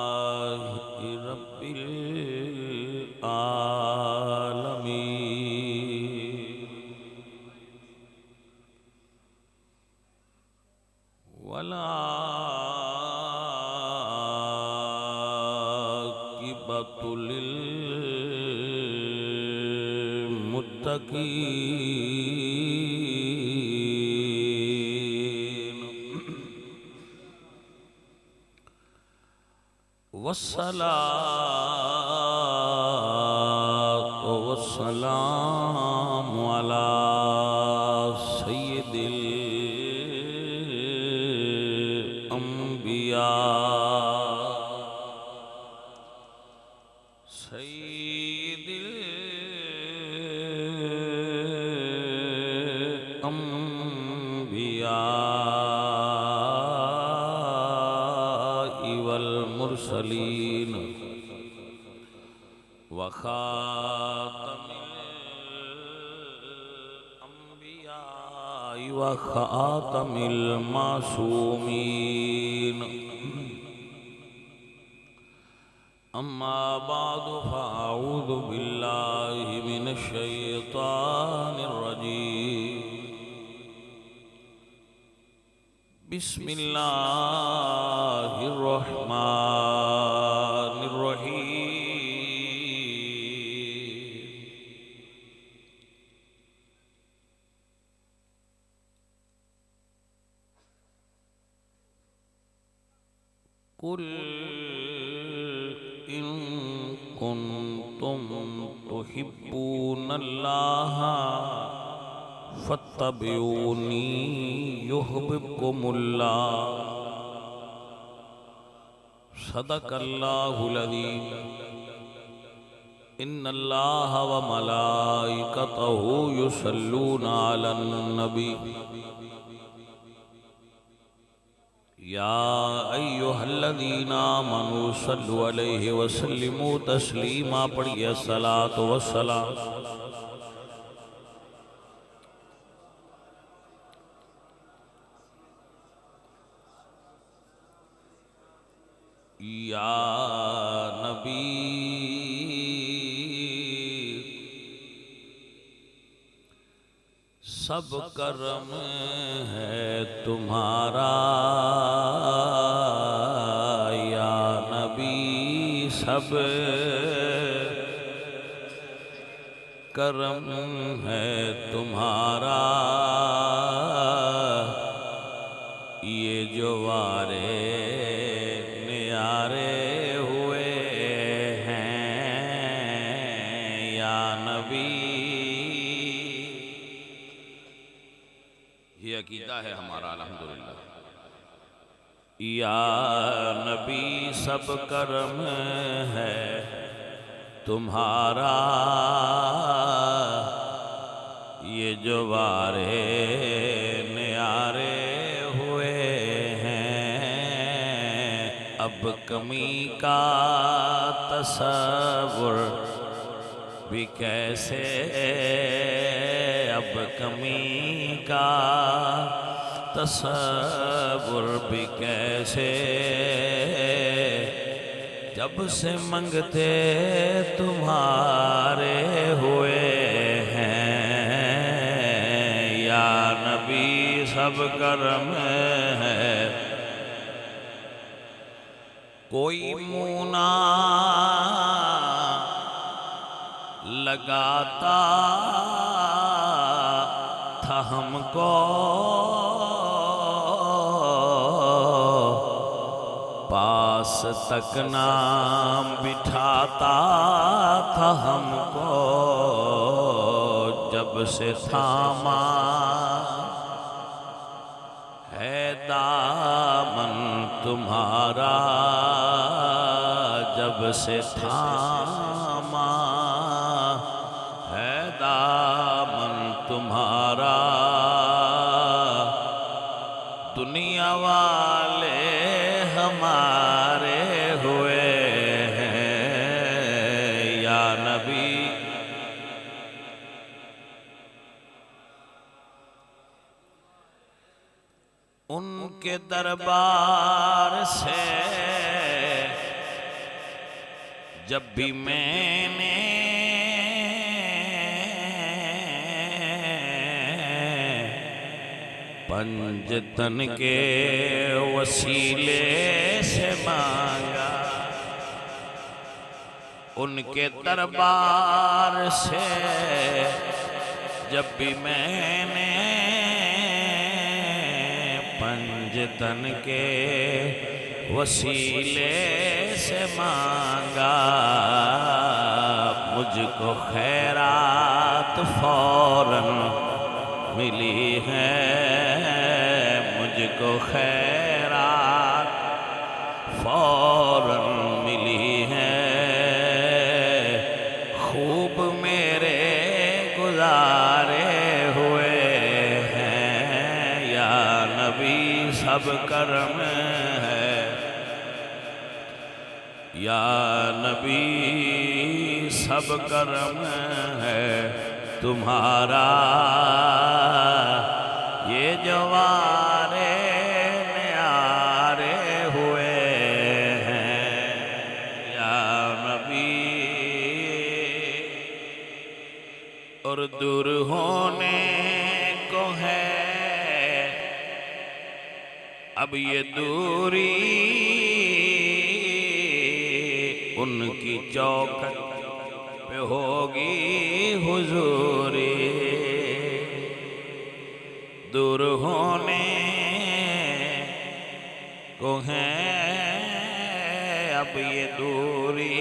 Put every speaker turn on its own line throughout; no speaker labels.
अल्हम्दुलिल्लाहि रब्बिल आलमीन वला आक़िबतु लिल मुत्तक़ीन वस्सलातु वस्सलामु अला सय्यिदिल अंबिया सय्यिदिल अंबिया वल मुरसलीन व खातमिल मासूमीन अम्मा बादु फ़अऊज़ु बिल्लाहि मिनश शैतानिर रजीम बिस्मिल्लाहिर रहमानिर रहीम कुल इन कुन्तुम तुहिब्बूनल्लाह फत्तबिऊनी युहब्बुकुमुल्लाह सदक़ल्लाहुल अज़ीम इन्नल्लाह व मलाइकतहु युसल्लूना अलन नबी या अय्युहल्लज़ीना आमनू सल्लु अलैहि वसल्लिमू तस्लीमा। पढ़िए सलातो वस्सलाम। या नबी सब करम है तुम्हारा, या नबी सब करम है तुम्हारा। ये जो वारे न्यारे हुए हैं, या नबी। ये अकीदा है हमारा अल्हम्दुलिल्लाह। या नबी सब करम है तुम्हारा, ये जो वारे न्यारे हुए हैं। अब कमी का तसव्वुर भी कैसे, अब कमी का तसव्वुर भी कैसे, जब से मंगते तुम्हारे हुए हैं। या नबी सब करम है, कोई मुँह ना लगाता था हमको, पास तक नाम बिठाता था हमको, जब से थामा है दामन तुम्हारा, जब से थामा है दामन तुम्हारा। तुम्हारा दुनिया वाले हमारे हुए हैं या नबी। उनके दरबार से जब भी मैंने पंजतन के वसीले से मांगा, उनके दरबार से जब भी मैंने पंजतन के वसीले से मांगा, मुझको खैरात फौरन मिली है, मुझको खैरात फौरन मिली है। खूब मेरे गुजारे हुए हैं या नबी, सब करम है या नबी, सब करम है तुम्हारा। ये जवारे न्यारे हुए हैं या नबी। और दूर होने को है अब ये दूरी, उनकी चौखट पे होगी हुजूरी। दूर होने को है अब ये दूरी,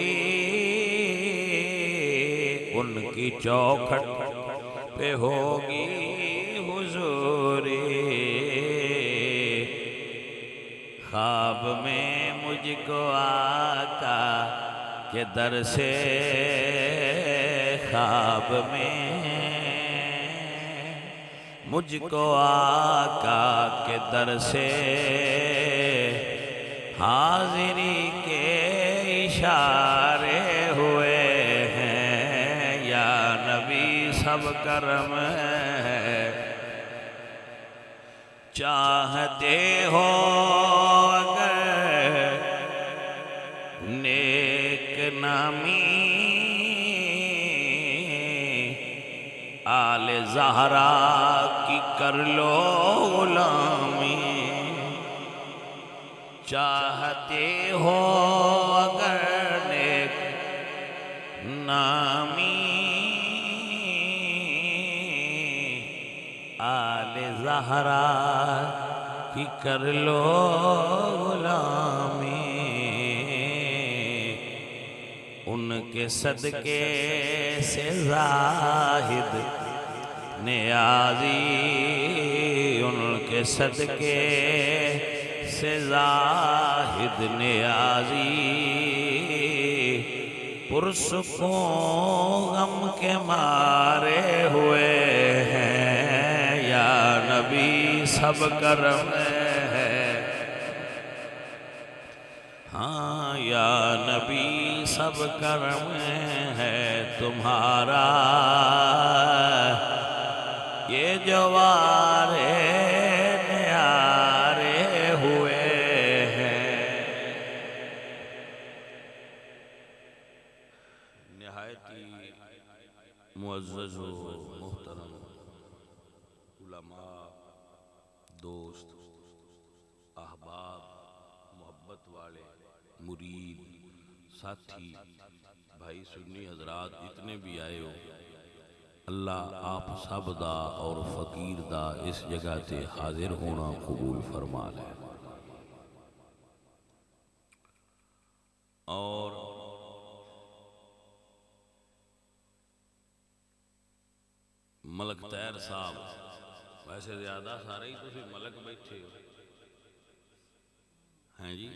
उनकी चौखट पे होगी हुजूरी। ख्वाब में मुझको आका के दर से, ख्वाब में मुझको आका के दर से हाजिरी के इशारे हुए हैं या नबी, सब करम है। चाहते हो अगर नेक नामी आले ज़हरा की कर लो गुलामी। चाहते हो अगर नेक नामी आले ज़हरा की कर लो गुलामी। उनके सदके से ज़ाहिद नियाज़ी, उनके सदके से ज़ाहिद नियाज़ी। पुरसुकून गम के मारे हुए हैं या नबी, सब करम है। हाँ या नबी, सब करम है तुम्हारा। ये जवारे न्यारे हुए हैं। निहायत ही मुअज़्ज़ज़ व मोहतरम उलमा, दोस्त, अहबाब, मोहब्बत वाले मुरीद, साथी, भाई सुन्नी हजरात जितने भी आए हो, अल्लाह आप सब दा और फकीर दा इस जगह ते हाजिर होना कबूल फरमा ले। और मलक तैर साहब, वैसे ज्यादा सारे ही तुसी मलक बैठे हो हैं जी।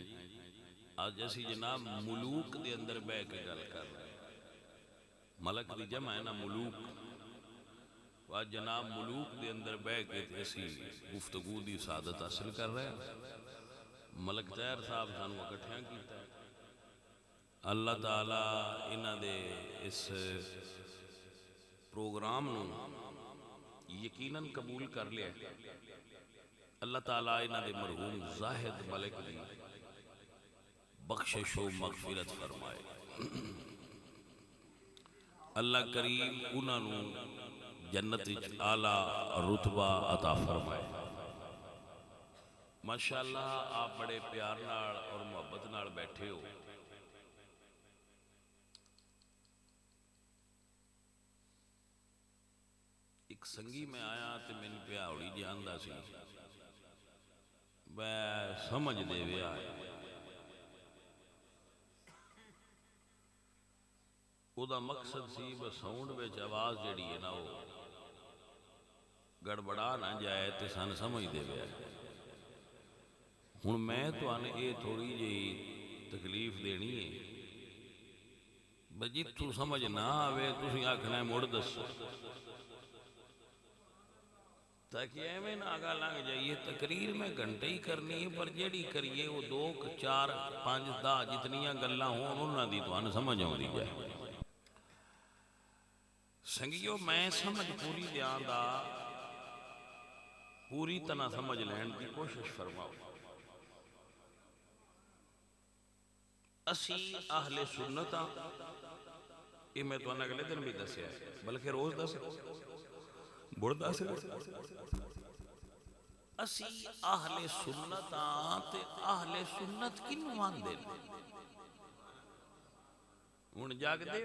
अज असी जनाब मुलूक दे अंदर बह के गल कर रहे हैं। मलक दी जमा है ना मुलूक। वह जनाब मुलूक के अंदर बह के असी गुफ्तगू की सादत हासिल कर रहे हैं। मलक तैर साहब सानू इकट्ठिया किया। अल्लाह ताला इन्हां दे इस प्रोग्राम नू यकीनन कबूल कर लिया। अल्लाह ताला इन्हां दे मरहूम जाहिद मलिक दी बख्शिश व मगफिरत फरमाए। अल्लाह करीम उन्होंने जन्नत आला रुतबा अता फरमाए। माशाअल्लाह आप बड़े प्यार नाल और मुहब्बत नाल बैठे हो। एक संगी में आया तो मैंने प्याउड़ी जानता सी, मैं समझ दे विया उदा मकसद सी बस साउंड में आवाज जी है ना वो गड़बड़ा ना जाए तो सन समझ दे विया। हुण मैं तुहानू ये थोड़ी जी तकलीफ देनी है बजी तू समझ ना आवे तुसीं आखना मुड़ दसो ताकि एवं ना आगा लंघ जाइए। तकरीर में घंटे ही करनी है पर जेड़ी करिए वो 2 4 5 10 जितनियां गल्लां होण उन्हां दी तुहानू समझ आउंदी जाए। संगियो मैं समझ पूरी दियां दा पूरी तरह समझ लैण की कोशिश फरमाओ। असी आहले सुन्नत हाँ, ये मैं तुहानू अगले दिन भी दसिया बल्कि रोज दस बुढ़ दस असी आहले सुन्नत हाँ ते आहले सुन्नत किनू आंदे ने। हुण जागदे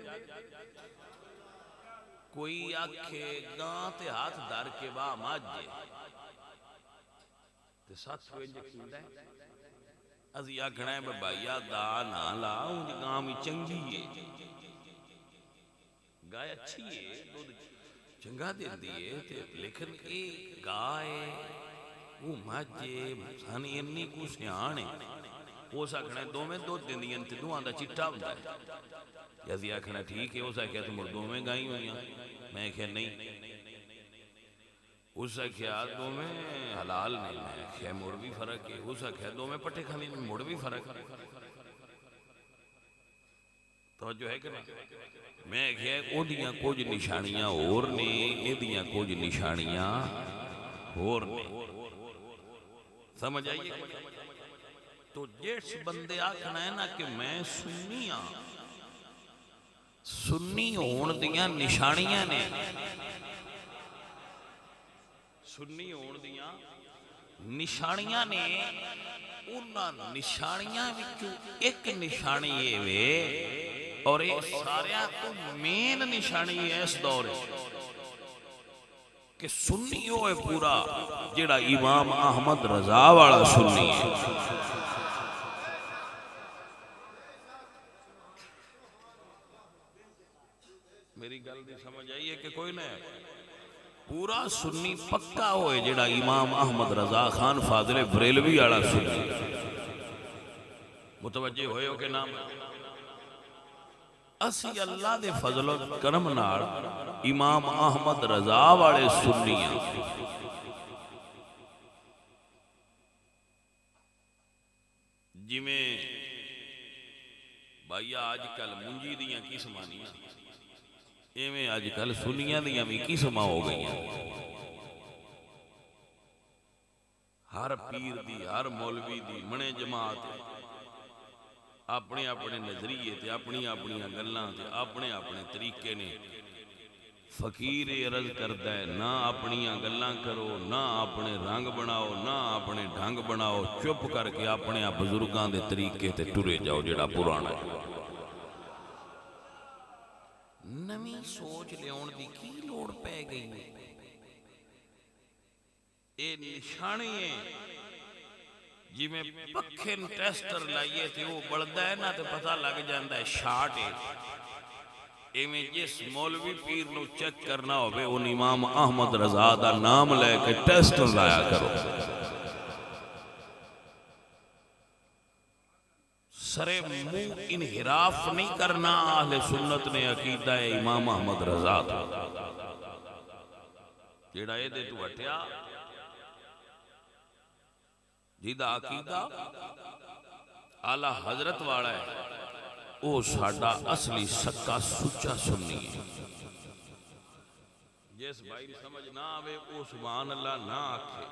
कोई आखे गां ते हाथ धर के वाह माजे ते सच विच कींदा असी आखना है भाईया दा ना ला उंज गां भी चंगी है गाय अच्छी है दूध चंगा देती है ते लेकिन ये गाय वो माजे सन इन्नी को सियाण है उस आखना दोवें दुध दिंदियां ते दोवां दा चिट्टा हुंदा है। असी आखना ठीक है उस आख्या तुम दोवें गाई हुई। मैं आख्या नहीं उस आख्या दोवें हलाल नहीं। मैं आख्या मुड़ भी फर्क है। उस आख्या दोवें पट्टे खाने में मुड़ भी फर्क है। तो जो है कि ना मैं आख्या ओदियां कुछ निशानियां होर ने एदियां कुछ निशानियां होर ने। समझ आइए। तो जिस बंदे आखना है ना कि मैं सुन्नी हाँ सुन्नी होण दियां निशानियां ने सुन्नी होण दियां निशानियां ने उन्हां निशानियां विचों एक निशानी ये वे और ये सारियां तो मेन निशानी है इस दौर कि सुन्नी हो है पूरा जेड़ा इमाम अहमद रजा वाला सुन्नी है। मेरी गल दी समझ आई है कि कोई ना पूरा सुन्नी पक्का होए जेड़ा इमाम अहमद रजा खान फाजिले बरेलवी वाला सुन्नी। मुतवज्जे होए हो के नाम असी अल्लाह दे फजल करम नाल इमाम अहमद रजा वाले सुन्नी हैं। जिमें भाईया अजकल मुंजी दियां किस्मां नहीं इवें अजकल सुन्नियां दियां भी किस्मां हो गई। हर पीर दी हर मौलवी दी मने जमात अपने अपने नजरिए ते अपनी अपनी गल्लां ते अपने अपने तरीके ने। फकीर अर्ज करता है ना अपनियां गल्लां करो ना अपने रंग बनाओ ना अपने ढंग बनाओ चुप करके अपने बुजुर्गां दे तरीके ते टुरे जाओ जेड़ा पुराना है। नवी सोच लियाउण दी की लोड़ पै गई है। ये निशानी है जिमें पखे टेस्टर लाइए तो वो बढ़ता है ना तो पता लग जाता है शार्ट है। इवें जिस मौलवी पीर नूं चेक करना होवे उन इमाम अहमद रजा दा नाम लैके टेस्टर लाया करो। सरे मुंह इनहिराफ नहीं करना। अहले सुन्नत ने अकीदा है इमाम अहमद रजा जेड़ा इहदे तो हटिया, जिहदा अकीदा आला हजरत वाला है, वो साडा असली सक्का सुच्चा सुन्नी है। जिस भाई समझ ना आवे वो सुभान अल्लाह ना आखे,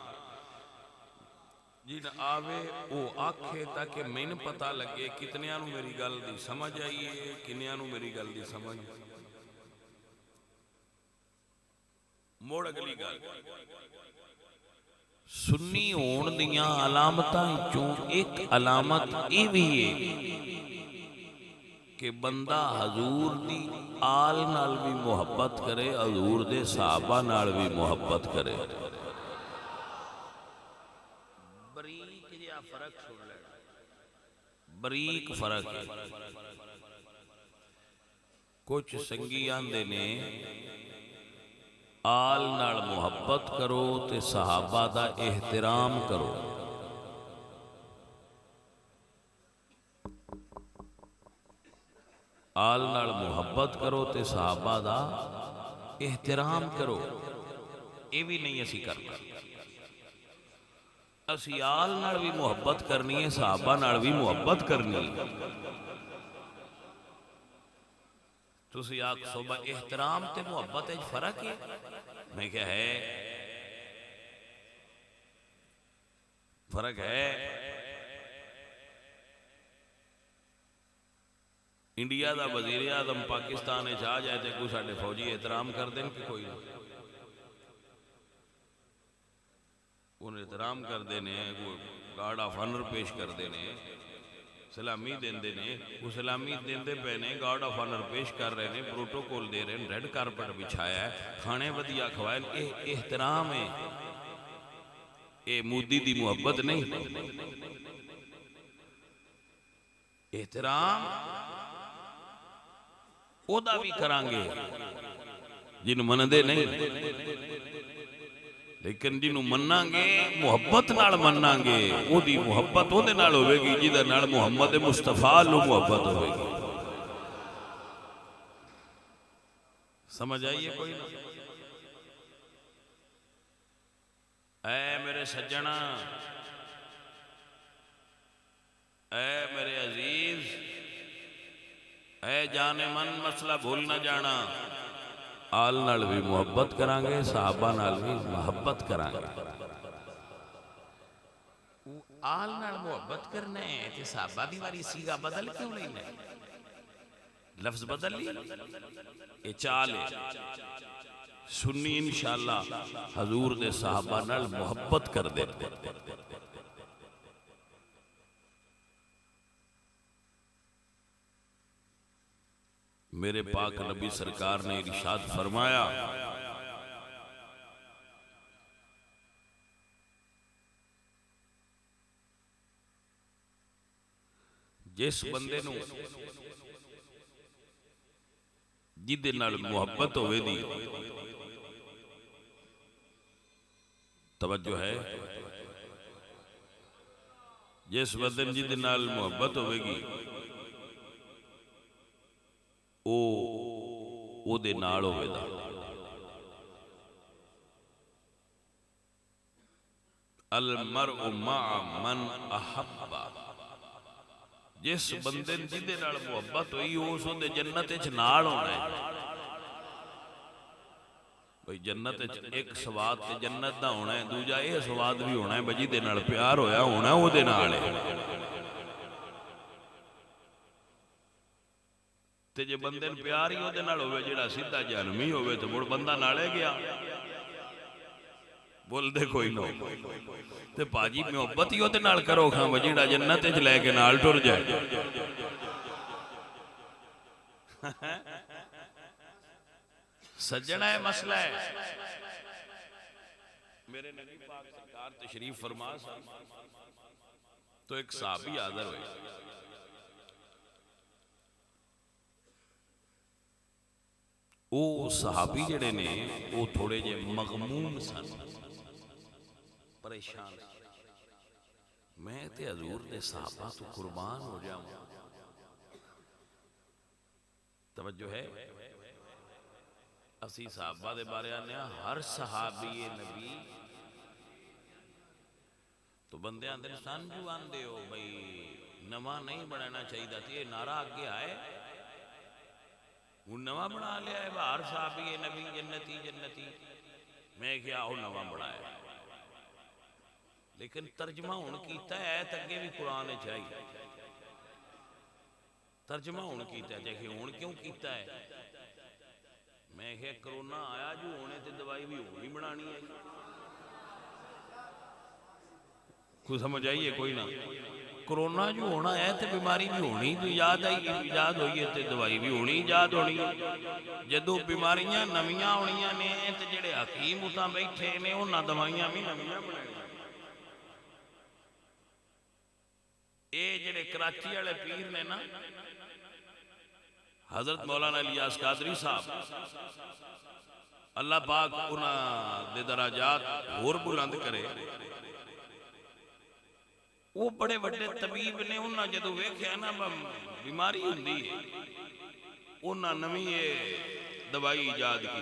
जिन आवे वो आखे, ताकि मैनू पता लगे कितनिया नू मेरी गल दी समझ आई है, किन्निया नू मेरी गल दी समझ। मुड़ अगली गल, सुन्नी होण दियां अलामतां चों एक अलामत ये भी है कि बंदा हजूर दी आल नाल भी मुहब्बत करे, हजूर दे सहाबा नाल भी मुहब्बत करे। बरीक जिहा फर्क सुन लेना, बरीक फर्क है। कुछ संगी आंदे ने आल नाल मुहब्बत करो ते सहाबा दा एहतराम करो। आल नाल मुहब्बत करो ते सहाबा दा एहतराम करो। ये भी नहीं असी करना। असी आल नाल भी मुहब्बत करनी है, सहाबा नाल भी मुहब्बत करनी है। तुसी आख सोबा एहतराम ते मुहब्बत च फर्क है? मैं क्या है, फर्क है। इंडिया का वजीर आजम पाकिस्तान आ जाए तो कोई साडे फौजी एहतराम कर देन कि कोई नहीं? उन्हें एहतराम करते हैं, गार्ड ऑफ ऑनर पेश करते हैं, सलामी देंदे ने। वो सलामी देंदे पे ने, गार्ड ऑफ ऑनर पेश कर रहे हैं, प्रोटोकॉल दे रहे हैं, रेड कारपेट बिछाया है, खाने वधिया खवाए। ये एहतराम है, ये मोदी दी मुहब्बत नहीं। एहतराम ओदा भी करांगे जिन्हों मनदे नहीं, लेकिन जिन्हों मनांगे मुहब्बत नाल मनांगे, ओदी मुहब्बत ओदे नाल होवेगी जिहदे नाल मुहम्मद मुस्तफा नूं मुहब्बत होवेगी। समझ आइए कोई ना? ऐ मेरे सज्जना, ऐ मेरे अजीज, ऐ जाने मन मसला भूल न जाना। आल नाल भी मुहब्बत करांगे, सहाबा नाल भी मुहब्बत करांगे। आल नाल मुहब्बत करना है ते सहाबा दी वारी सीगा बदल क्यों लेना है? लफ्ज बदल ली, ये चाल है। सुन्नी इंशाअल्लाह हजूर दे सहाबा नाल मुहब्बत कर दे। मेरे पाक नबी सरकार ने इरशाद फरमाया, जिस बंदे नूं जिहदे नाल मुहब्बत होवे दी, तवज्जो है, जिस बंदे नूं जिहदे नाल मुहब्बत होवेगी ओदे नाल होवेगा। अल मरउ मअ मन अहब्बा, जिस बंदे जिहदे नाल मुहब्बत हुई उस ओदे जन्नत च नाल होना है। भाई जन्नत च एक स्वाद ते जन्नत दा होना है, दूजा यह स्वाद भी होना है भाई जिहदे नाल प्यार होया होना ओदे नाल है। ते जे बंदे नूं प्यार ही ओदे नाल होवे जिहड़ा सीधा जहन्नमी होवे तो मुड़ बंदा नाले गया। बोलते कोई ना। ते भाजी मुहब्बत ही ओदे नाल करो खां जिहड़ा जन्नत च लैके नाल टुर जाए। सज्जना है मसला है। मेरे नबी पाक सरकार तशरीफ फरमा तो एक सहाबी हाज़िर हुए। वो सहाबी जड़े ने वो थोड़े जे मगमूम सन, परेशान। मैं ते हजूर दे सहाबा तो कुर्बान हो जाऊं। तवज्जो है? असी साहबा दे बारे आने हर सहाबी नबी तो बंदे आंदे सांझू आंदे हो भाई नवा नहीं बनाना चाहिए थी। ये नारा अगे आए हूँ नवा बना लिया है हर सहाबी नबी जन्नती जन्नती। मैं क्या वो नवा बनाया लेकिन तर्जमा हुण कीता है अगे भी कुरान चाहिए तर्जमा हुण कीता है हुण क्यों कीता है। मैं क्या करोना आया जो होने ते दवाई भी होनी बनानी है कोई समझ आइए कोई ना। कोरोना जो होना है तो बीमारी भी होनी तो याद आई ईजाद हुई है तो दवाई भी होनी ईजाद होनी है। जदों बीमारियां नवियां होनियां ने तो जेडे हकीम उतां बैठे ने उन्हां दवाइयां भी नवियां बनाईयां। ये जेडे कराची वाले पीर ने ना हजरत मौलाना इलियास कादरी साहब अल्लाह पाक उन्हां दे दराजात होर बुलंद करे। वो बड़े बड़े तबीब ने उन्हें जो वेख्या ना बीमारी होंदी उन्हें नवी दवाई ईजाद की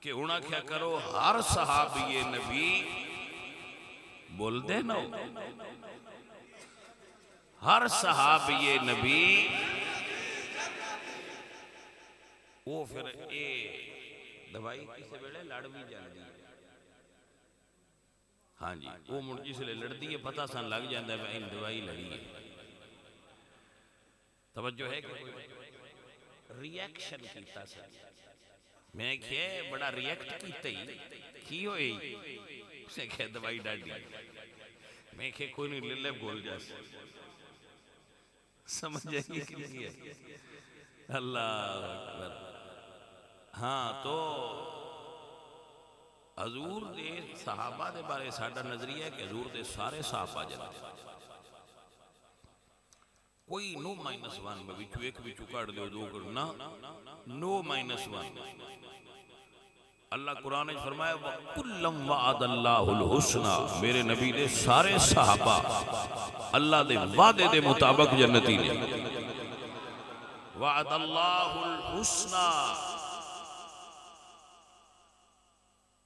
कि हुण आख्या करो हर सहाबी नबी बोलते ना हर सहाबी नबी वो फिर ए दवाई किसी वेले लड़ भी जाती है। हाँ जी वो मुड़ जिसले लड़ती है पता सन लग जाता है दवाई लड़ी है। तवज्जो है कि रिएक्शन कीता सर मैं क्या बड़ा रिएक्ट कीता ही की होई उसे क्या दवाई डाली मैं क्या कोई नहीं ले ले बोल जा समझ आएगी कि नहीं है। अल्लाह अकबर। हाँ तो हजूर दे सहाबा दे बारे साडा नजरिया है कि हजूर दे सारे सहाबा जन्नत कोई नो -1 में बिचू एक बिचू काट दो दो ना नो -1। अल्लाह कुरान ने फरमाया वकुल्लम वअदल्लाहुल हुस्ना मेरे नबी दे सारे सहाबा अल्लाह दे वादे दे मुताबिक जन्नती ने। वअदल्लाहुल हुस्ना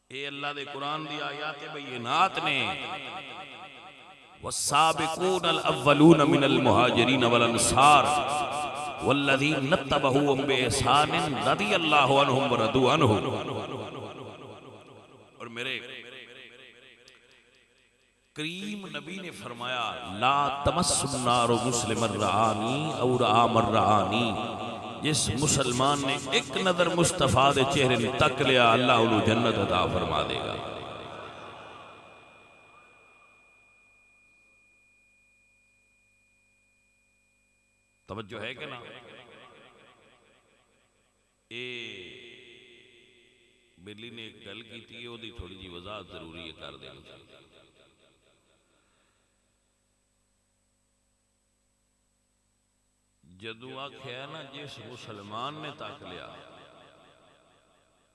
ये अल्लाह दे कुरान दी आयात बैयिनात ने। वस्साबिकूनल अव्वलून मिनल मुहाजिरीन वल अंसार वल्लज़ीना तबऊहुम बिइहसान रज़ियल्लाहु अन्हुम व रदू अन्हु। और मेरे करीम नबी ने फरमाया ला तमस्सुन नारु मुस्लिमन रआनी औ रआ मन रआनी। जिस मुसलमान ने एक नजर मुस्तफा दे चेहरे ने तक लिया अल्लाह उन्हें जन्नत अता फरमा देगा। तवज्जो है कि ना। ये बेली ने एक गल की थी ओदी थोड़ी जी वजाहत जरूरी है कर देनी चाहिए। जदू आख्या ना जिस मुसलमान ने तक लिया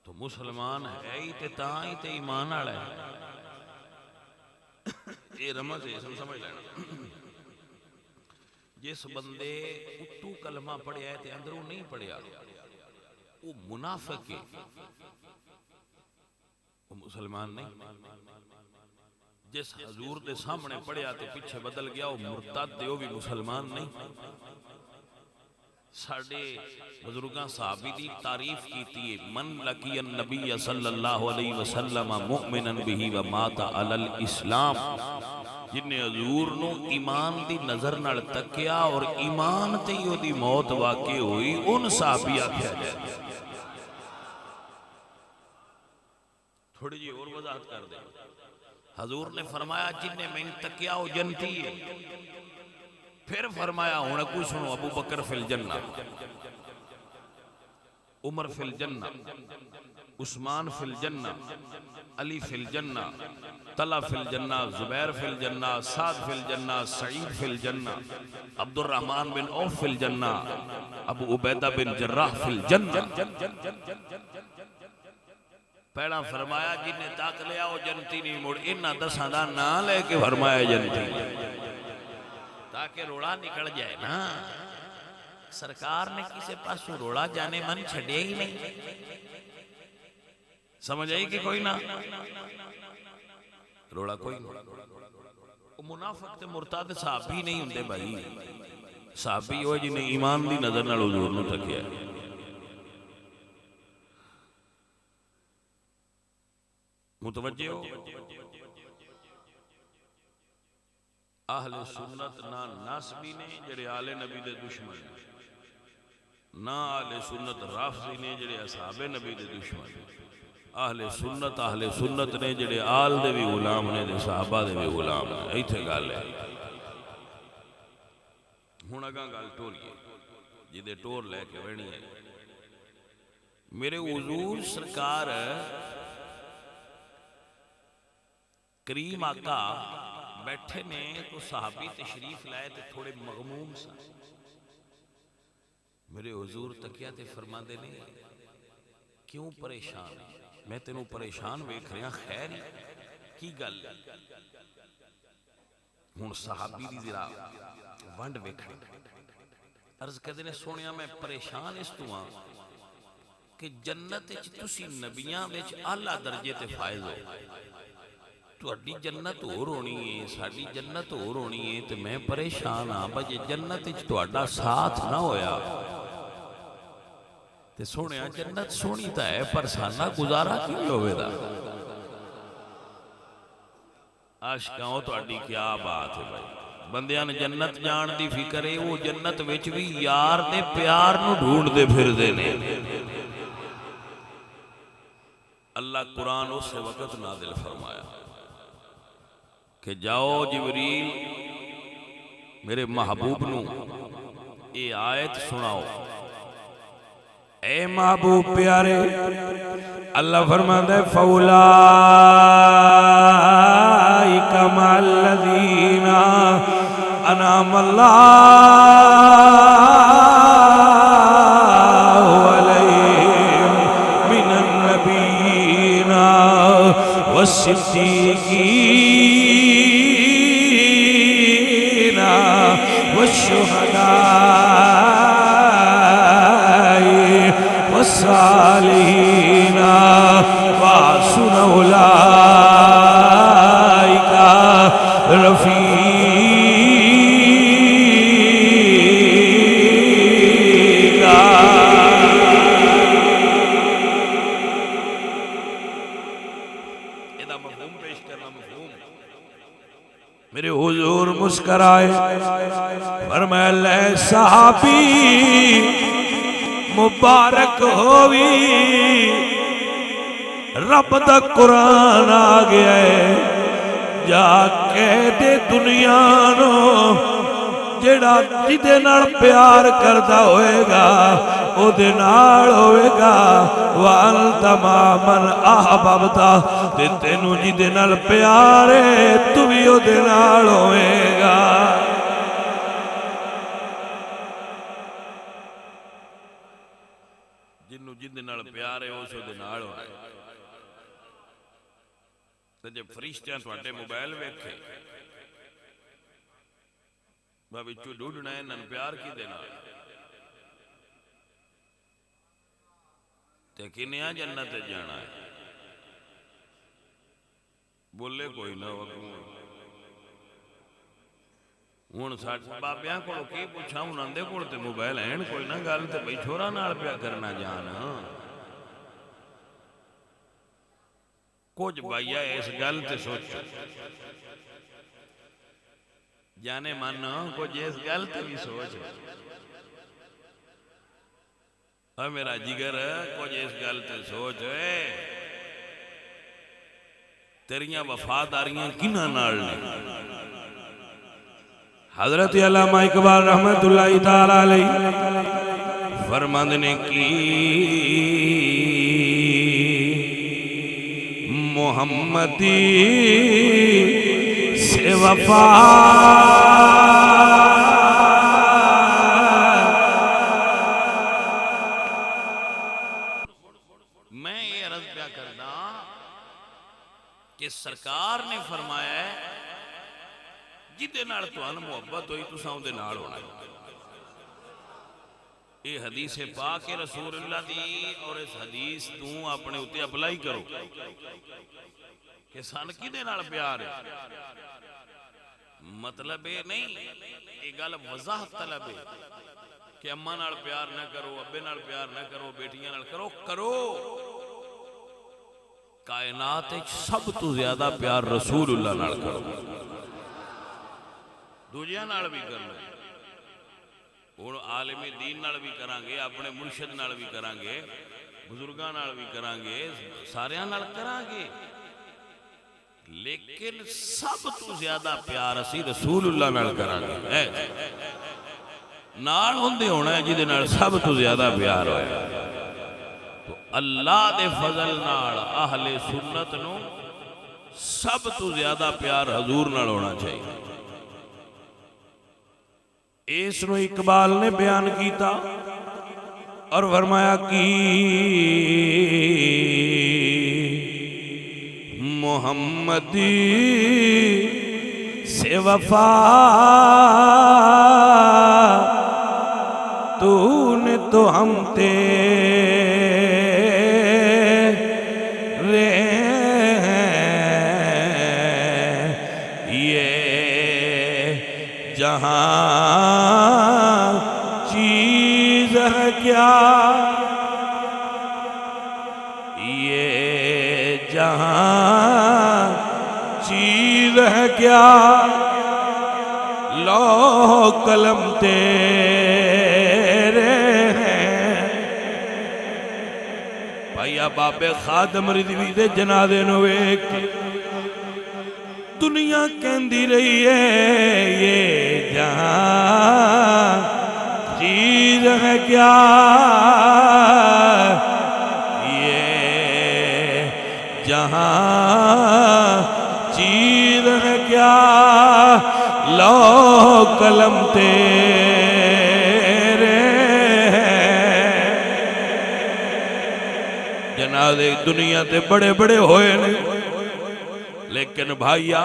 तो मुसलमान है ही ते ईमान वाला है। ये रमज है समझ लेना। जिस बंदे उतू कलमा पढ़िया है ते अंदरों नहीं पढ़िया वो मुनाफिक है वो मुसलमान नहीं। जिस हजूर के सामने पढ़िया ते पीछे बदल गया वो मुर्तद है वो भी मुसलमान नहीं। साडे बुजुर्गां सहाबी दी तारीफ कीती है मन लकियन नबी सल्लल्लाहु अलैहि वसल्लम मुमिनन बिही व माता अलल इस्लाम। जिन्हें हजूर नू ईमान दी नजर नाल तकिया और ईमान ते ही ओदी मौत वाकई हुई उन सहाबी आख्या जाए। थोड़ी जी और वजाहत कर दे। हजूर ने फरमाया जिन्हें मैंने तकिया वो जन्नती है। फिर फरमाया हुण कुछ सुनो अबू बकर फिल जन्ना उमर फिल जन्ना उस्मान फिल जन्ना अली फिल जन्ना तला फिल जन्ना जुबैर फिल जन्ना साद फिल जन्ना सईद फिल जन्ना अब्दुर्रहमान बिन औफ फिल जन्ना अबू उबैदा बिन जर्राह फिल जन्ना। पहला फरमाया जिन्हें ताक लिया वो जन्नती नहीं मुड़ इन्हां दसां दा नां लेके फरमाया जन्नती ताकि रोड़ा निकल जाए ना। सरकार ने किसी पासों रोड़ा जाने मन छड़िया ही नहीं। समझ आई कि कोई ना रोड़ा कोई नहीं। मुनाफिक ते मुरतद साहबी नहीं हुंदे भाई। साहबी वो जिन्हें ईमान दी नजर नाल हुजूर नूं तकिया। मुतवज्जे हो। अहले सुन्नत ना नासबी ने जेड़े आले नबी दे दुश्मन, ना आले सुन्नत राफजी ने जेड़े असहाबे नबी दे दुश्मन। अहले सुन्नत ने जेड़े आल दे भी गुलाम ने ते सहाबा दे भी गुलाम ने। इत्थे गल है। हुण अगां गल टोरीए जिदे टोर लैके बहनी है। मेरे हुजूर सरकार करीम आका बैठे ने तो सहाबी तशरीफ लाए तो थोड़े मगमूम सा। मेरे हुजूर तकिया ते फरमाते ने क्यों परेशान है? मैं तेनों परेशान वेख रहा, खैर की गल? हुण सहाबी दी जरा वंड वेखणी। अर्ज करदे ने सोनिया मैं परेशान इस तू हां कि जन्नत विच तुसीं नबियां विच आला दर्जे ते फायज हो। तुहाडी जन्नत होर होनी है, साडी जन्नत होर होनी है, तो मैं परेशान हाँ भाई जन्नत विच तुहाडा साथ ना होया ते सोहणिया जन्नत सोहनी तो है पर साना गुजारा की होवेगा। आशिकाओ तुहाडी क्या बात है भाई। बंदियां ने जन्नत जान दी फिक्र है, वो जन्नत विच भी यार दे प्यार नूं ढूंढदे फिरदे ने। अल्लाह कुरान उस वक्त नाज़िल फरमाया कि जाओ जिबरील मेरे महबूब नूं ये आयत सुनाओ। ए महबूब प्यारे, अल्लाह फरमाता है फौलाइका मल्लज़ीना अनअमल्लाहु अलैहिम मिनन नबीय्यीना वस्सिद्दीक़ीना वश्शुहदाई वस्सालिहीना वहसुन उलाइका रफ़ीक़ा। इहदा मफ़हूम पेश करना। मफ़हूम मेरे हुजूर मुस्कुराए फरमाया ले सहाबी मुबारक होवी, रब दा कुरान आ गया है। जाके दे दुनिया नो जेड़ा जिदे नाल प्यार करदा होएगा ओदे नाल होएगा। वाल तमामन अहबबता ते तेनू जिदे नाल प्यार है तू भी ओदे नाल होएगा। जिन्नू जिदे नाल प्यार है उस ओदे नाल होना। ते जे फरिश्तियां तुहाडे मोबाइल वेखे विचों ढूंढना है इन्हां प्यार किहदे नाल ते किन्नियां जन्नत जाना है। बोले कोई ना। हुण साडे बाबियां कोलों की पुछां, उन्हां कोल ते मोबाइल हैन कोई ना। गल ते बई छोरा नाल प्या करना जान। कुछ भाईया इस गल ते सोचो जाने मन, कुछ इस गल ते भी सोच। मेरा जिगर कुछ इस गल ते सोच तेरियां वफादारियां किन्हां नाल ने। हजरत अल्लामा इकबाल रहमतुल्लाहि ताला अलैहि फरमांदे ने की मोहम्मदी से वफा मैं ये अर्ज क्या करना कि सरकार ने फरमाया है जिदे नाल तुहानू मुहब्बत होई तुसां उहदे नाल होना। ये हदीस पाक है रसूलुल्लाह दी, और इस हदीस तू अपने उत्ते अप्लाई करो कि सन किदे नाल प्यार है। मतलब ये नहीं, ये गल वजाहत तलब है कि अम्मा नाल प्यार ना करो, अब्बे नाल प्यार ना करो, बेटियां नाल करो। करो, कायनात सब तो ज्यादा प्यार रसूलुल्लाह नाल करो, दूजियां नाल भी कर लो। हुण आलिम दीन नाल भी करांगे, अपने मुर्शद नाल भी करांगे, बुजुर्गां नाल भी करांगे, सारियां नाल करांगे, लेकिन सब तो ज्यादा प्यार असी रसूलुल्लाह नाल करांगे। नाल हुंदे होना है जिहदे नाल सब तो ज्यादा प्यार होया। तो अल्लाह दे फजल नाल अहले सुन्नत नूं सब तो ज्यादा प्यार हजूर नाल होना चाहिए। इस नूं इकबाल ने बयान किया और फरमाया कि मोहम्मदी से वफा तूने तो हम तेरे ये जहां चीज है क्या, ये जहां चीज है क्या, लो कलम तेरे हैं। भाईया बाबे खादम रिजवी दे जनादे नूं वेख दुनिया कहती रही है ये जहां चीज है क्या, ये जहां चीज है क्या, लो कलम तेरे हैं। जनादे दुनिया ते बड़े बड़े होए ने, लेकिन भाईया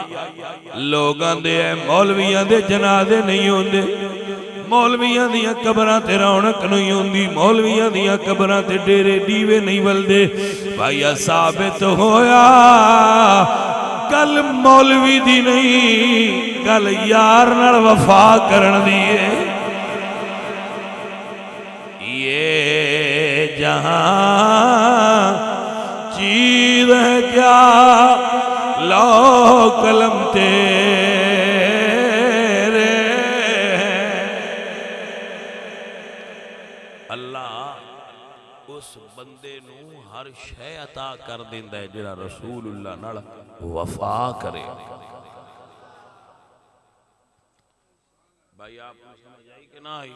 लोगां दे मौलवियां दे जनादे नहीं होंदे, मौलवियां दियां कबरां ते रौनक नहीं होंदी, मौलवियां दियां कबरां ते डेरे दीवे नहीं बलदे। भाईया साबित होया गल मौलवी दी नहीं, गल यार नाल वफा करन दी है। ये जहां चीज है क्या, लो कलम तेरे। अल्लाह उस बंदे नूं हर शै अता कर दिंदा है जिहड़ा रसूलुल्लाह नाल वफा करे। भाई आप समझ आई कि ना आई?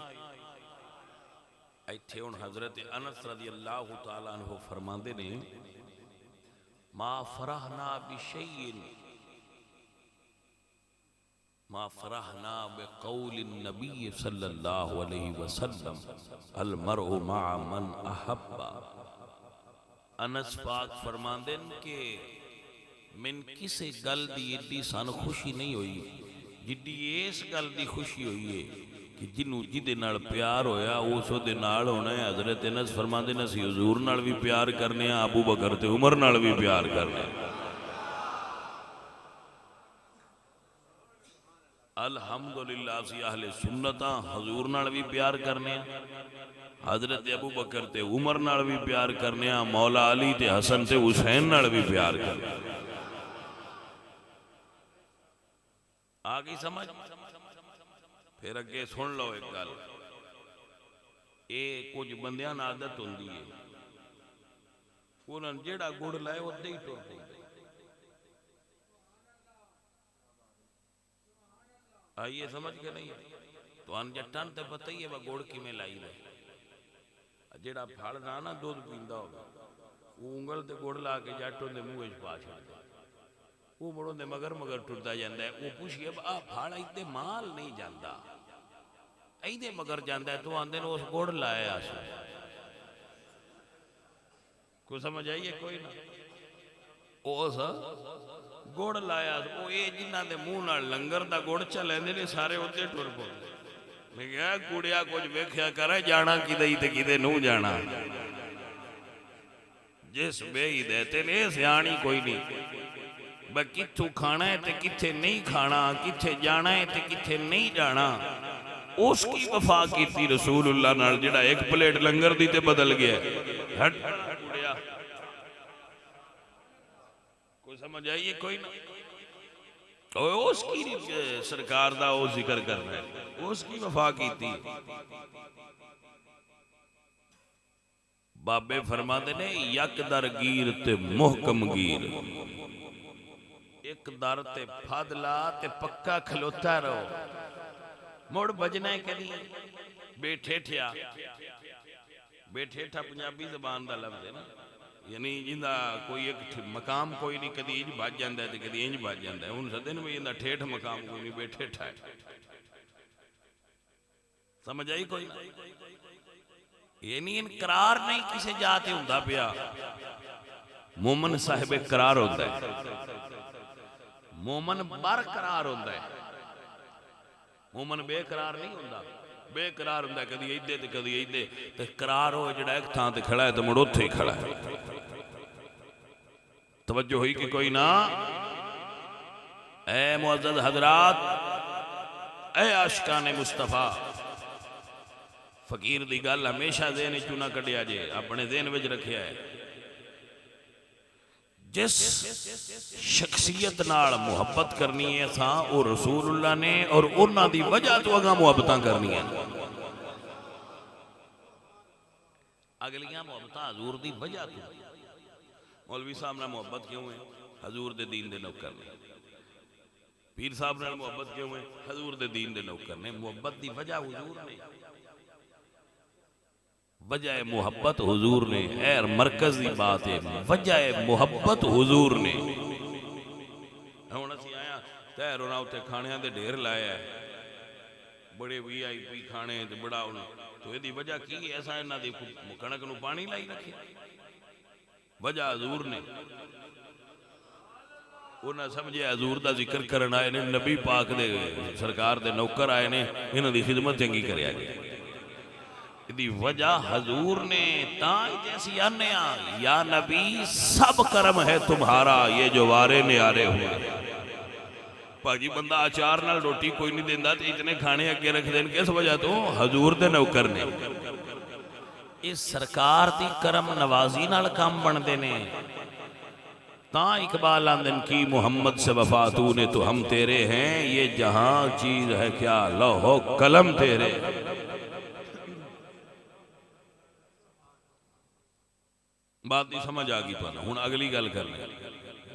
इत्थे हुण हजरत अनस रज़ी अल्लाह तआला अन्हु फरमांदे ने मा फरहना बिशैइन मा फरहना बिकौलि नबी सल्लल्लाहु अलैहि वसल्लम अल मरउ मअ मन अहब्बा। अनस पाक फरमांदे कि मैन किसी गल दी एडी सानू खुशी नहीं हुई जिड्डी इस गल दी खुशी हुई है कि जिन्हों जिदे नाल प्यार होया उस दे नाल होना है। हजरत अनस फरमांदे ने असीं हुजूर नाल भी प्यार करने, अबू बकर ते उमर नाल भी प्यार करने। अल्हम्दुलिल्लाह असीं अहले सुन्नत हजूर नाल भी प्यार करने, हजरत अबू बकर ते उमर नाल भी प्यार करने, मौला अली ते हसन ते हुसैन नाल भी प्यार करने। आ गई समझ? फिर अगे सुन लो एक गल, ये कुछ बंदियां दी आदत होंदी है, उन्होंने जेड़ा गुड़ लाए उदे ही टुर पई। आइए समझ के नहीं? तो जट्टां ते पता ही है वह गुड़ किमें लाई दे। जेड़ा फल ना दूध पींदा होवे वो उंगल ते गुड़ ला के जट उहदे मूँह च पा छड्डदा, वो मुड़ों दे मगर मगर टुरदा जांदा है। वो पुछिए आ फल इत्ते माल नहीं जांदा, इहदे मगर जांदा है, तो आंदे ने उस गुड़ लाया सी। कोई समझ आइए? कोई ना उस गुड़ लाया वो ये जिन्हां दे मूँह नाल लंगर दा गुड़ च लैंदे ने सारे उत्ते टुर पौंदे। मैं क्या कुड़िया कुछ वेख्या करे जाना किदे ते किदे नू जाना जिस बेई देते ने सियाणी कोई नहीं ब किथों खाना है ते किथे नहीं खाना किथे जाना है ते किथे नहीं जाना उसकी वफा की रसूलुल्लाह नाल जिहड़ा एक प्लेट लंगर दी ते बदल गया हट कुड़िया कोई समझ आइए कोई ना उसकी सरकार दा वो जिक्र कर रहा है उसकी वफा की थी बाबे फरमाते ने यक दर गीर ते मुहकम गीर एक दर ते फदला ते पक्का खलोता रहो मुड़ बजना कदी बेठेठिया बेठेठा पंजाबी जबान दा लफ्ज़ है ना यानी जिंदा कोई एक मकाम कोई नहीं कदी इंज बज जाता है कदी इंज बज जाता है हुण सदे भी इंदा ठेठ मकाम कोई नहीं बेठेठा है समझ आई कोई ये नहीं इनकरार नहीं किसी जाते हुंदा पिया मोमन साहिब करार होता है मोमन बरकरार होता है मोमन बेकरार नहीं होता बेकरार होता कदी इधे ते कदी इधे ते करार हो जिहड़ा एक थां ते खड़ा है तो मुड़ उत्थे ही खड़ा है तवज्जो हुई कि कोई ना ए मुअज़्ज़ज़ हज़रात ए आशिकाने मुस्तफा फकीर दी गल हमेशा ज़हन चू ना कढ़िया जे अपने ज़हन विच रखिया है जिस शख्सियत नाल मुहब्बत करनी है असां वो रसूलुल्लाह ने और उन्हां दी वजह तो अगा मुहब्बतां करनी है अगलियां मुहब्बतां हजूर दी वजह तो मौलवी साहब नाल मुहब्बत क्यों है हजूर दे दीन दे नौकर ने पीर साहब नाल मुहब्बत क्यों है हजूर दे दीन दे नौकर ने मुहब्बत दी वजह हुजूर ने वजह मुहब्बत हुजूर ने एर मरकज की बात है वजह मुहब्बत हुजूर ने हुण असीं आया तैर होना उत्ते खाणियां दे ढेर लाया बड़े VIP खाने ते बड़ा तो इहदी वजह की है असां इन्हां दी कणक नूं पानी लाई रखे वजह हजूर ने उन्हें समझे हजूर दा जिक्र करन आए ने नबी पाक दे सरकार दे नौकर आए ने इन्हां दी खिदमत चंगी करया गई दी वजह हजूर ने जैसी आने या नबी सब कर्म है तुम्हारा ये जो वारे न्यारे हुए भाजी बंदा अचार नाल रोटी कोई नहीं देंदा ते इतने खाने अगे रख देन किस वजह तो हजूर दे नौकर ने इस सरकार दी करम नवाजी नाल काम बनदे ने ता इकबाल आंदन की मोहम्मद से वफा तूने तो हम तेरे हैं ये जहां चीज है क्या लौहो कलम तेरे बात नहीं समझ आ गई पर हुण अगली गल करने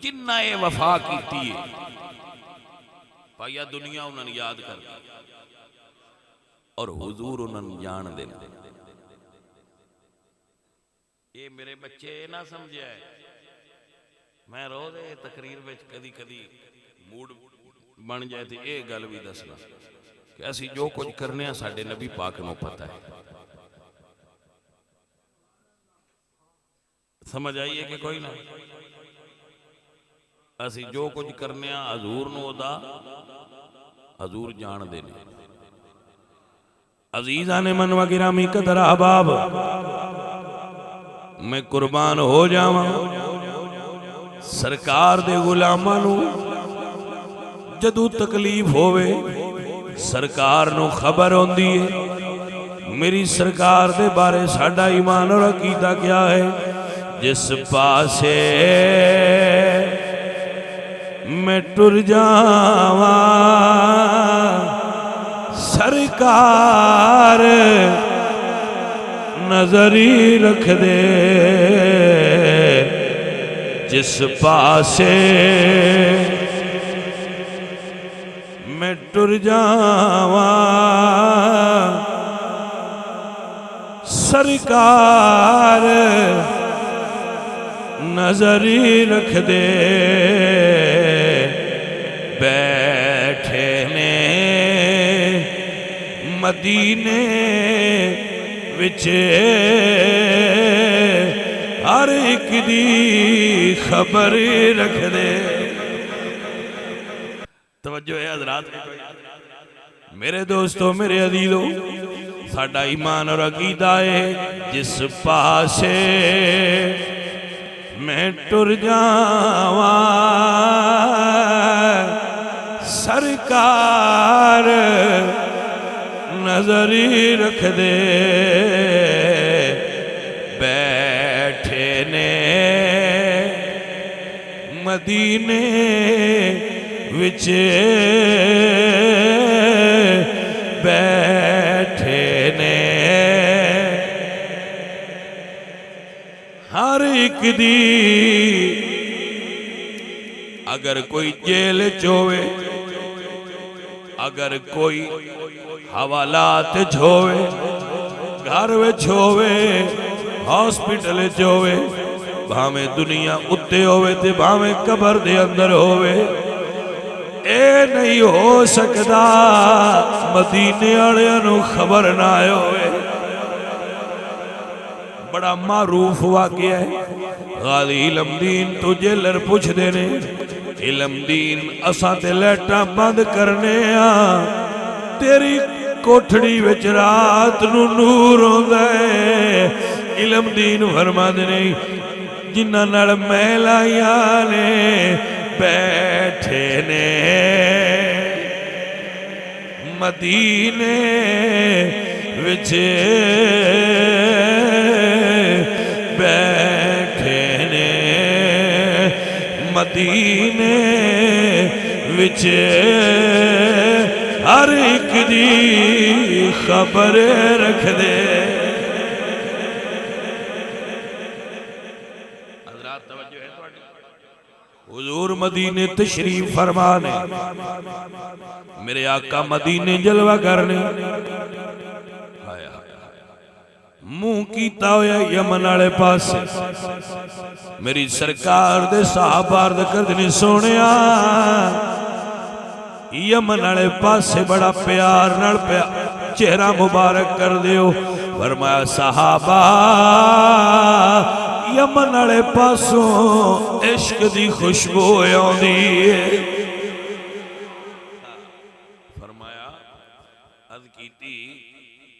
जिन्ना ये वफा की पाइया दुनिया उन्होंने याद कर और हुजूर उन्होंने जान देना ये मेरे बच्चे ना समझे मैं रोज तकरीर में कदी कदी मूड बन जाए तो ये गल भी दसना कि असी जो कुछ करने साडे नबी पाक नूं पता है समझ आइए कि कोई ना असी जो कुछ करने हजूर नूं ओदा हजूर जान देने अजीजा ने मनवा गिरामी कदर अहबाब मैं कुर्बान हो जावां सरकार दे गुलामां नूं जदों तकलीफ होवे सरकार नूं खबर होंदी है मेरी सरकार दे बारे साडा ईमान और अकीदा क्या है जिस पासे मैं टुर जावा सरकार नजरी रख दे जिस पासे मैं टुर जावा सरकार नजरी रख दे बैठे ने मदीने विच हर एक दी खबर रख दे तवज्जो है हजरात मेरे दोस्तों मेरे अजीजों साडा ईमान और अकीदा है जिस पासे मैं टुर जावा सरकार नजरी रख दे बैठे ने मदीने विच बैठे ने हर एक दी अगर कोई जेल चोवे अगर कोई हवालात होवे घर विच होवे हॉस्पिटल च होवे भावें दुनिया उत्ते होवे ते भावें कबर दे अंदर होवे ए नहीं हो सकता मदीने वालियां नूं खबर ना होवे। बड़ा मारूफ वाकया है गाजी इलमदीन तो जेलर पुछदे ने इलमदीन असां ते लाइटां बंद करने आ तेरी कोठड़ी विच रात नूं नूर होंदा है। इलमदीन फरमांदे ने जिन्हां नाल मैं लाइयां ने बैठे ने मदीने विच बैठे ने मदीने विच हर एक दी खबर रख दे। हुजूर मदीने तशरीफ फरमाने मेरे आका मदीने जलवा करने मुंह कीता होया यमन वाले पास मेरी सरकार दे साहबा अर्ज करदे सोनिया यमन वाले पासे बड़ा प्यार नाल चेहरा मुबारक कर दियो। फरमाया साहबा यमन वाले पासों इश्क दी खुशबू आउंदी है। फरमाया अर्ज कीती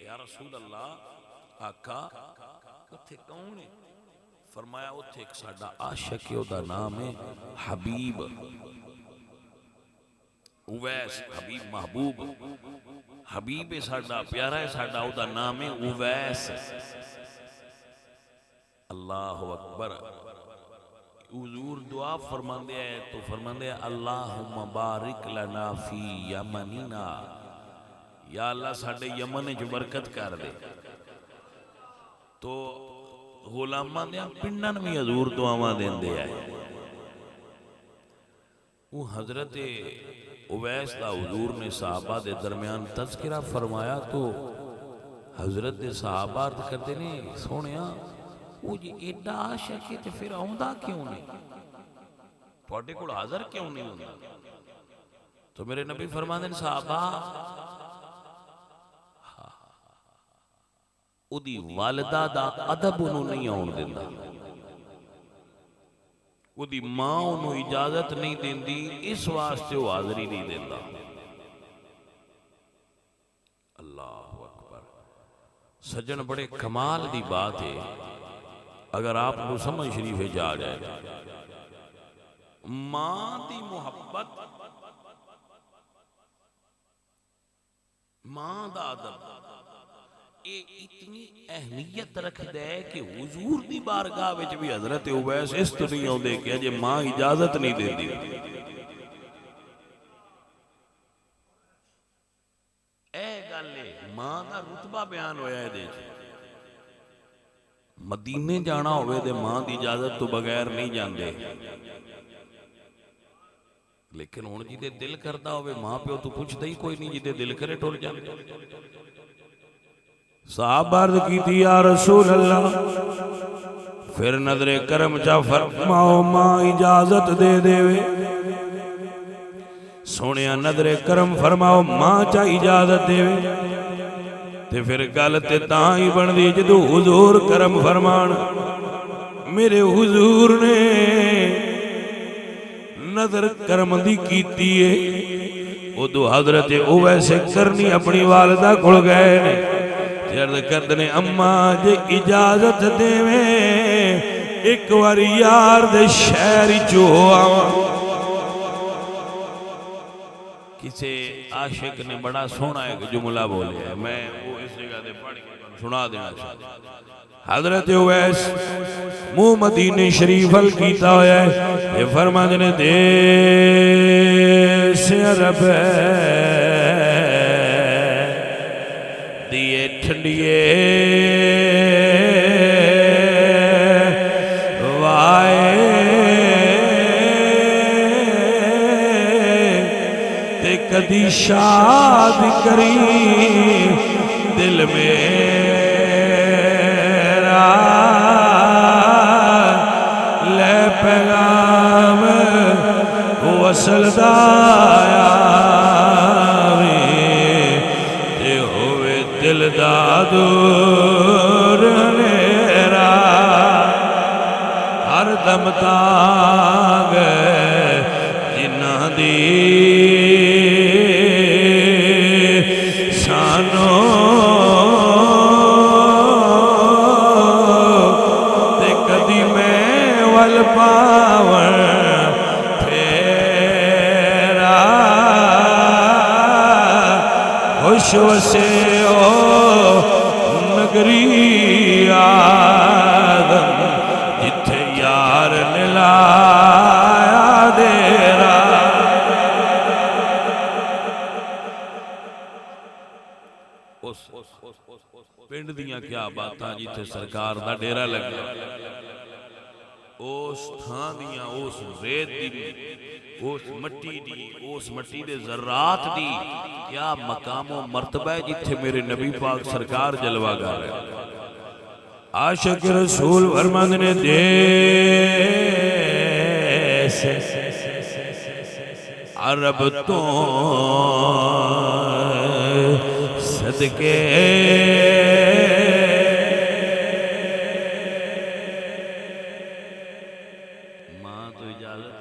या रसूल अल्लाह आका उत्थे कौन है? फरमाया उत्थे एक साडा आशिक है ओदा नाम है हबीब उवैस हबीब महबूब हबीब है साडा प्यारा है साडा ओदा नाम है उवैस। अल्लाह अकबर। हुजूर दुआ फरमांदे हैं तो फरमांदे अल्लाहुम्मा बारिक लना फी यमनिना या अल्लाह साडे यमन च बरकत कर दे। तो गुलामां दे पिंडां भी हजूर दुआवां देंदे है। वो हजरत उवैस दा हुजूर ने सहाबा दे दरमियान तज़किरा फरमाया तो हजरत सहाबा अर्ज करते ने सोनिया वो जी एडा आशिक है ते फिर आउंदा क्यों नहीं तुहाडे कोल हाज़र क्यों नहीं हुंदा? तो मेरे नबी फरमांदे ने साहबा उदी वालिदा दा अदब उन्हों नहीं आउण दिंदा उदी मां उन्हों इजाजत नहीं देंदी इस वास्ते वो हाज़री नहीं देंदा। अल्लाह अकबर। सज्जन बड़े कमाल दी बात है अगर आप समझ शरीफ जा जाए मां दी मुहब्बत मां दा अदब ये इतनी अहमियत रखता है कि हुजूर दी बारगाह विच भी हजरत उवैस इस तो नहीं आउंदे कि अजे मां इजाजत नहीं देंदी। ए गल मां दा रुतबा बयान होया इहदे मदीने जाना होवे ते मां दी इजाजत तो बगैर नहीं जांदे। लेकिन हुण जिदे दिल करदा होवे मां प्यो तो पुछदा ही कोई नहीं जिदे दिल करे टुर जांदे। साहबा अर्ज़ कीती या रसूल अल्लाह फिर नजरे करम चा फरमाओ मां इजाजत दे देवे। सोनिया नजरे करम फरमाओ मां चा इजाजत देवे ते फिर गल ते तां ही बनदी जदों हुजूर करम फरमान। मेरे हुजूर ने नजर करम दी कीती है उदो हजरत उवैस करनी अपनी वालदा कोल गए ने अर्ज करदे ने अम्मा जे इजाजत देवे एक बार यार दे शहर चो आवां। किसी आशिक ने बड़ा सोहना एक जुमला बोलिया, मैं वो इस जगह से पढ़ के सुना देना चाहता। हजरत उवैस मुंह मदीने शरीफ अल कीता होया है, ये फरमाते ने देश अरब दिए ठंडिए वाए ते कदी शाद करी दिल मेरा ले पैगाम वसल दाया दिल दा दूर नेरा हर दम तांग जिन्ना दी सानो ते कदी मैं वल पावन फेरा खुश वसे नगरी आदम जिथे यार ने लाया देरा। उस पिंड दियां क्या बातां जिथे सरकार दा डेरा लगे, उस थां दियां उस रेत दी उस मट्टी दे ज़र्रात दी क्या मकामो मर्तबा है जिथे मेरे नबी पाक सरकार जलवा कर रहे। आशिक रसूल फरमाते ने देश अरब तो सदके मां तो इजाजत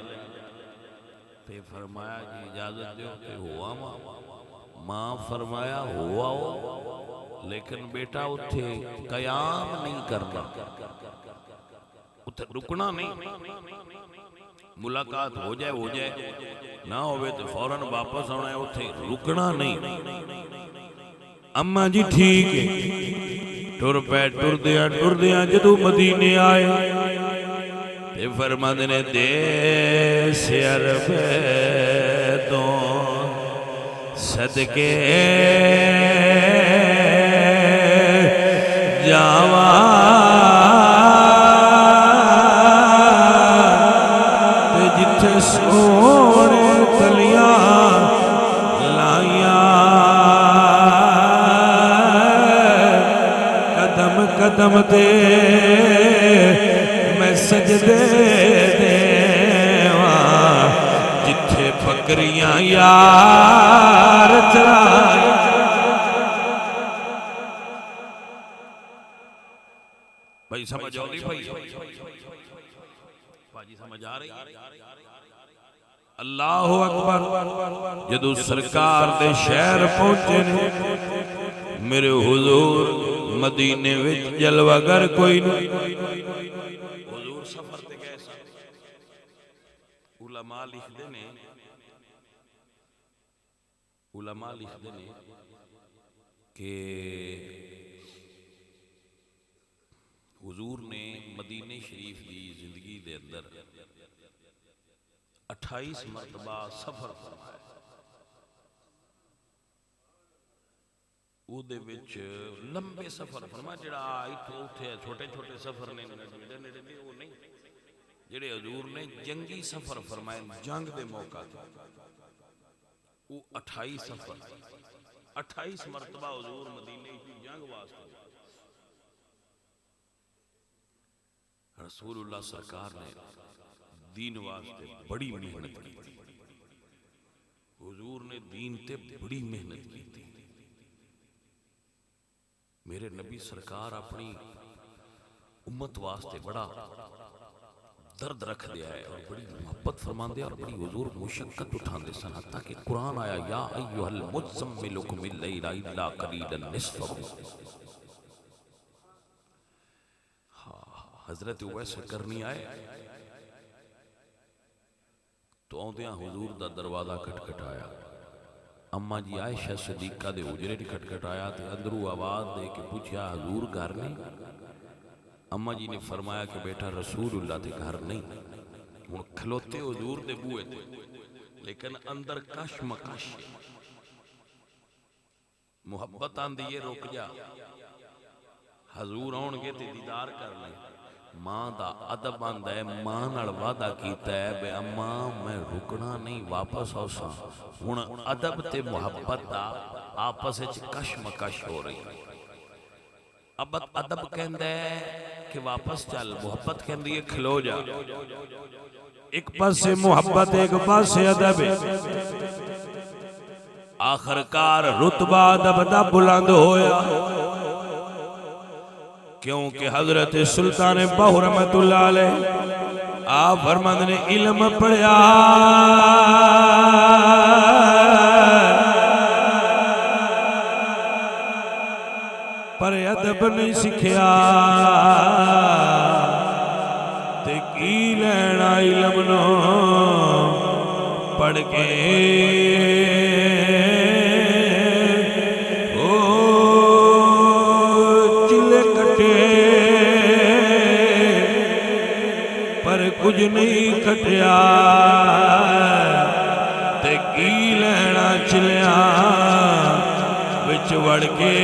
ते फरमाया कि इजाजत दो ते हुआ मां फरमाया हुआ हो, लेकिन बेटा उठे कयाम नहीं करना, उठे रुकना नहीं, मुलाकात हो जाए ना होवे तो फौरन वापस आना है, उठे रुकना नहीं। अम्मा जी ठीक है टुर पै टुरदियां जदू मदीने आए ते फरमाते ने देश अरब तो सदके जावा ते जिथे सोने तलियां लाइया कदम कदम ते मैं सजदे देवा जिथे बकरियां यार चराई। भाई समझ आ रही भाई समझ आ रही। अल्लाह अकबर जदू सरकार दे शहर पहुंचे ने मेरे हुजूर मदीने विच जलवागर कोई नहीं। हुजूर सफर ते गए सन, उलमा लिखदे ने कि हुजूर ने मदीने शरीफ की जिंदगी दे अंदर 28 मरतबा सफर फरमाया। ਉਹਦੇ ਵਿੱਚ लंबे सफर फरमाया ਜਿਹੜਾ ਇੱਥੋਂ ਉੱਥੇ छोटे छोटे सफर ने नेड़े नेड़े ने ਉਹ नहीं, ਜਿਹੜੇ हजूर ने जंगी सफर फरमाए जंग के मौका ते वो 28 सफर 28 मरतबा हजूर मदीने की जंग वास्ते रसूलुल्लाह सरकार ने दीन वास्ते बड़ी मेहनत की। हुजूर ने दीन ते बड़ी मेहनत की। मेरे नबी सरकार अपनी उम्मत वास्ते बड़ा दर्द रख दिया है और बड़ी मोहब्बत फरमाते और बड़ी हुजूर मुशक्कत उठाते सन, हत्ता कि कुरान आया या अय्युहल मुज़्ज़म्मिलु कुमिल लैला इल्ला क़लीलन निस्फ़हु। हजरत उवैस करनी आए तो आउंदियां हुजूर दा दरवाजा खटखटाया। अम्मा जी आयशा सिद्दीका दे हुजरे ने खटखटाया ते अंदरू आवाज दे के पूछया हुजूर घर नहीं? अम्मा जी ने फरमाया कि बेटा रसूलुल्लाह दे घर नहीं। हुण खलोते हुजूर दे बूहे ते लेकिन अंदर कश मकश मुहब्बत आंदी है रुक जा, हजूर आउणगे ते दीदार कर ले। मां दा अदब आंदा है, मां नाल वादा कीता है बे अम्मा मैं रुकना नहीं वापस आउसा। हुण अदब ते मुहब्बत दा आपस विच कश मकश हो रही। अब अदब कहंदा है कि वापस चल, मुहब्बत कहंदी है खलो जा।
एक पासे मुहब्बत एक पासे अदब है।
आखिरकार
रुतबा अदब दा बुलंद होया क्योंकि हजरत सुल्तान बाहू रहमतुल्लाह अलैह आप फरमाते ने इल्म पढ़िया पर अदब नहीं सीखिया ते की लेना इल्म नो पढ़ के। कुछ नहीं खटिया ते की लेना चलिया विच वड़ के।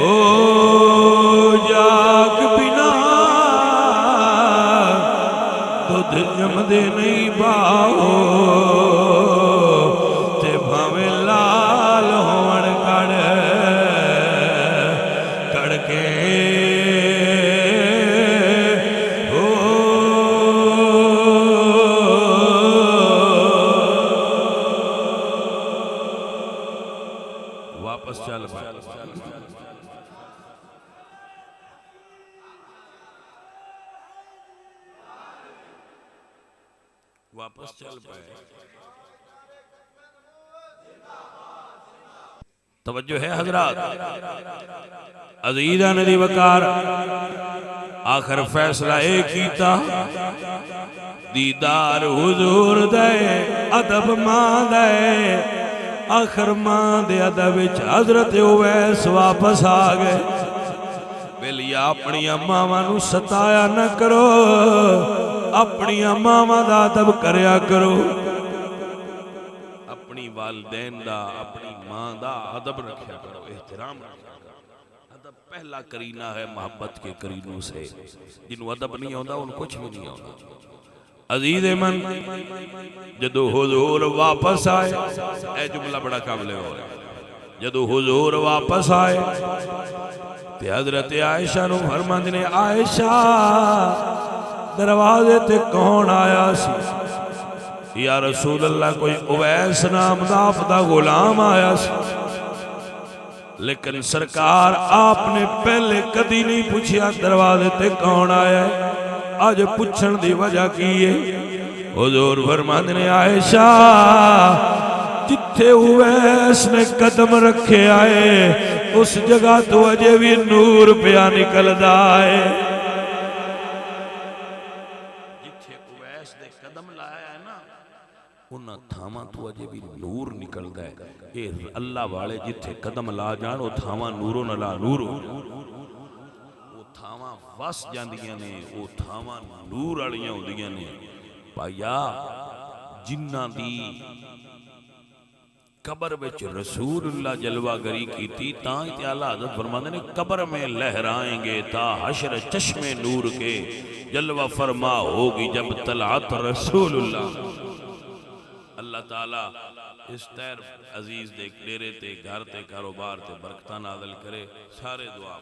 ओ जाग बिना दुध जमदे नहीं बाओ ते भावे लाल होवन कड़ के।
वापस चल वापस चल पाए। तवज्जो है हजरात,
अज़ीज़ान दी वकार आखिर फैसला एक कीता दीदार हुजूर दे अदब मां दे। आखिर मां दे अदब विच हजरत उवैस वापस आ गए। बेलिया अपनी मावां नूं सताया न करो, अपनी मावां दा अदब करया करो।
अपनी वालिदैन दा अपनी मां दा अदब रखा करो, एहतराम रखा करो। अदब पहला करीना है मोहब्बत के करीनों से। जिन्हों अदब नहीं आता उन कुछ भी नहीं आता।
अजीज मन जदों हुजूर वापस आए,
ए जुमला बड़ा काबिल हो रहा है।
जदों हुजूर वापस आए ते हजरत आयशा नूं फरमांदे ने आयशा दरवाजे ते कौन आया सी? या रसूल अल्लाह कोई उवैस नाम दा आपदा गुलाम आया सी। लेकिन सरकार आपने पहले कदी नहीं पूछा दरवाजे ते कौन आया है। आज पूछण दी वजह की है? हुजूर फरमाते ने आयशा जिथे उवैस ने कदम रखे आए उस जगह तो अजे भी नूर पिया निकलदा है।
जिथे उवैस ने कदम लाया है ना उन्हां थावां तो अजे भी नूर निकलदा है। ये अल्लाह वाले जिथे कदम ला जान वो थावां नूरों नला नूर हो वस जांदियां ने, वो थावां नूर वालियां होंदियां ने। भाईया जिन्हां दी कबर विच रसूलुल्लाह जलवागरी कीती तां ते आला हज़रत फरमांदे ने कब्र में लहराएंगे ता हश्र चश्मे नूर के जलवा फरमा होगी जब तलात रसूलुल्लाह। अल्लाह ताला इस तैर अजीज दे डेरे ते घर ते कारोबार ते बरकतां नाज़िल करे। सारे दुआ